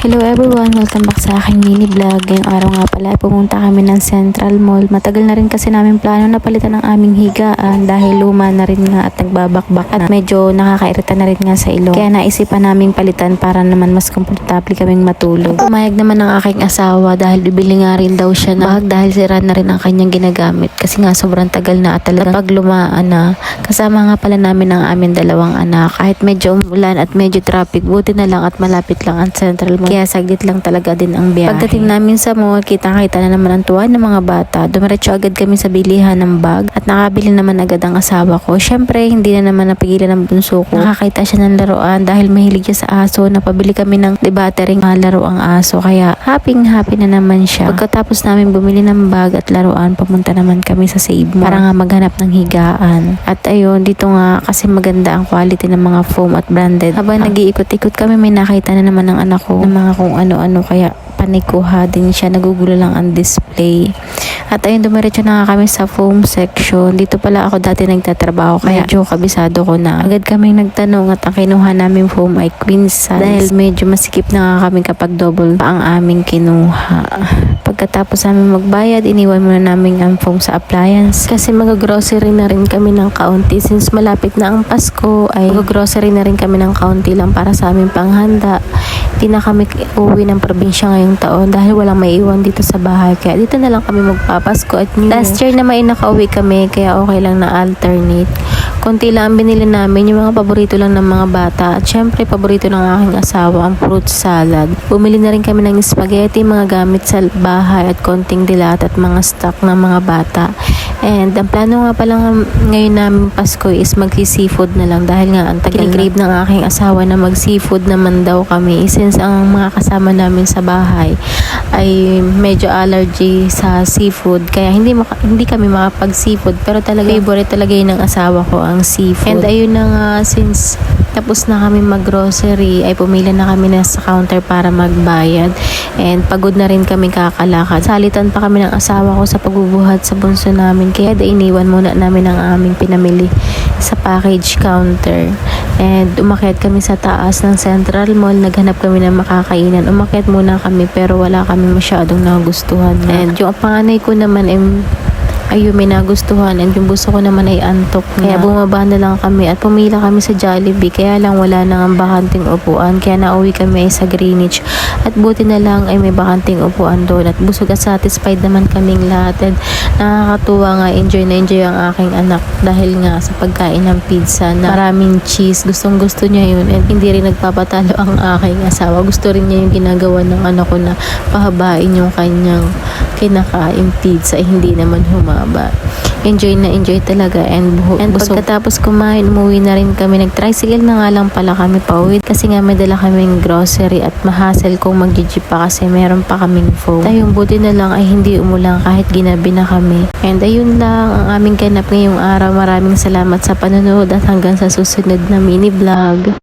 Hello everyone! Welcome back sa aking mini vlog. Ngayong araw nga pala ay pumunta kami ng Central Mall. Matagal na rin kasi namin plano na palitan ang aming higaan dahil luma na rin nga at nagbabakbak at medyo nakakairita na rin nga sa ilong. Kaya naisipan naming palitan para naman mas komportable kaming matulog. Pumayag naman ang aking asawa dahil bibili nga rin daw siya ng bag dahil sira na rin ang kanyang ginagamit kasi nga sobrang tagal na at talaga pag lumaan na. Kasama nga pala namin ang aming dalawang anak. Kahit medyo umulan at medyo traffic, buti na lang at malapit lang ang Central Mall. Kaya saglit lang talaga din ang biyahe. Pagdating namin sa mall, kita-kita na naman ang tuwa ng mga bata. Dumiretso agad kami sa bilihan ng bag at nakabili naman agad ang asawa ko. Syempre, hindi na naman napigilan ng bunso ko. Nakakita siya ng laruan dahil mahilig siya sa aso. Napabili kami ng batering laro ang aso. Kaya happy na naman siya. Pagkatapos namin bumili ng bag at laruan, pamunta naman kami sa Save Mall para nga maghanap ng higaan. At ayun, dito nga kasi maganda ang quality ng mga foam at branded. Habang nag-iikot-ikot kami, may nakita na naman ng anak ko ng mga kung ano-ano, kaya panikuha din siya, nagugulo lang ang display. At ayun, dumiretso na nga kami sa foam section. Dito pala ako dati nagtatrabaho kaya medyo kabisado ko na. Agad kaming nagtanong at ang kinuha namin foam ay queen size dahil medyo masikip na nga kami kapag double pa ang aming kinuha. Pagkatapos namin magbayad, iniwan muna namin ang foam sa appliance kasi mag-grocery na rin kami ng kaunti. Since malapit na ang Pasko ay mag-grocery na rin kami ng kaunti lang para sa aming panghanda. Hindi na kami uwi ng probinsya ngayong taon dahil walang maiiwan dito sa bahay. Kaya dito na lang kami magpapasko at last year na may nakauwi kami kaya okay lang na alternate. Konti lang ang binili namin, yung mga paborito lang ng mga bata. At syempre, paborito ng aking asawa, ang fruit salad. Bumili na rin kami ng spaghetti, mga gamit sa bahay at konting dilat at mga stock ng mga bata. And ang plano nga pala ngayon namin Pasko is mag-seafood na lang dahil nga ang tagal-crave ng aking asawa na mag-seafood naman daw kami. Since ang mga kasama namin sa bahay ay medyo allergy sa seafood kaya hindi kami makapag-seafood pero talaga favorite talaga yun ng asawa ko ang seafood. And ayun na nga, since tapos na kami mag-grocery ay pumila na kami na sa counter para magbayad and pagod na rin kami kakalakad. Salitan pa kami ng asawa ko sa pagbubuhat sa bunso namin kaya iniwan muna namin ang aming pinamili sa package counter. And umakyat kami sa taas ng Central Mall, naghanap kami ng makakainan. Umakyat muna kami pero wala kami masyadong nagustuhan. And yung panganay ko naman ay may nagustuhan and yung gusto ko naman ay antok na. Kaya bumaba na lang kami at pumila kami sa Jollibee kaya lang wala nang ang bakanting upuan kaya nauwi kami sa Greenwich at buti na lang ay may bakanting upuan doon at busog at satisfied naman kaming lahat. And nakakatuwa nga, enjoy na enjoy ang aking anak dahil nga sa pagkain ng pizza na maraming cheese, gustong gusto niya yun and hindi rin nagpapatalo ang aking asawa. Gusto rin niya yung ginagawa ng anak ko na pahabain yung kanyang kinakain pizza, hindi naman humaba. Enjoy na enjoy talaga and busog. Pagkatapos kumain, umuwi na rin kami. Nag-tricycle na nga lang pala kami pauwi kasi nga may dala kaming grocery at mahasel kung mag-jeep pa kasi meron pa kaming phone. Tayong buti na lang ay hindi umulang kahit ginabi na kami. And ayun lang ang aming ganap ngayong araw. Maraming salamat sa panonood at hanggang sa susunod na mini vlog.